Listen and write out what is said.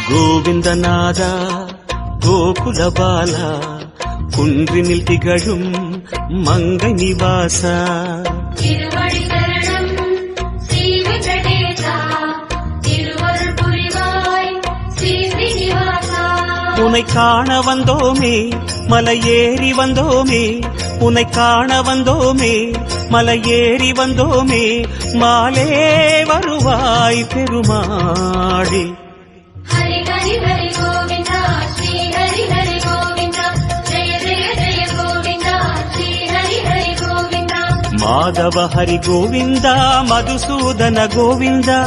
கோவிந்தநாத கோகுல பாலா குன்றினில் திகழும் மங்கை நிவாசா திருவடி சரணம் ஸ்ரீ வெங்கடேசா திருவருள் புரிவாய் ஸ்ரீ ஸ்ரீனிவாசா. உனை காண வந்தோமே மலையேறி வந்தோமே, உனை காண வந்தோமே மலையேறி வந்தோமே, மாலே வருவாய் பெருமாளே. ஹரி ஹரி ஹரி கோவிந்தா ஸ்ரீ ஹரி ஹரி கோவிந்தா ஜெய ஜெய ஜெய கோவிந்தா ஸ்ரீ ஹரி ஹரி கோவிந்தா. மாதவ ஹரி கோவிந்தா மதுசூதன கோவிந்தா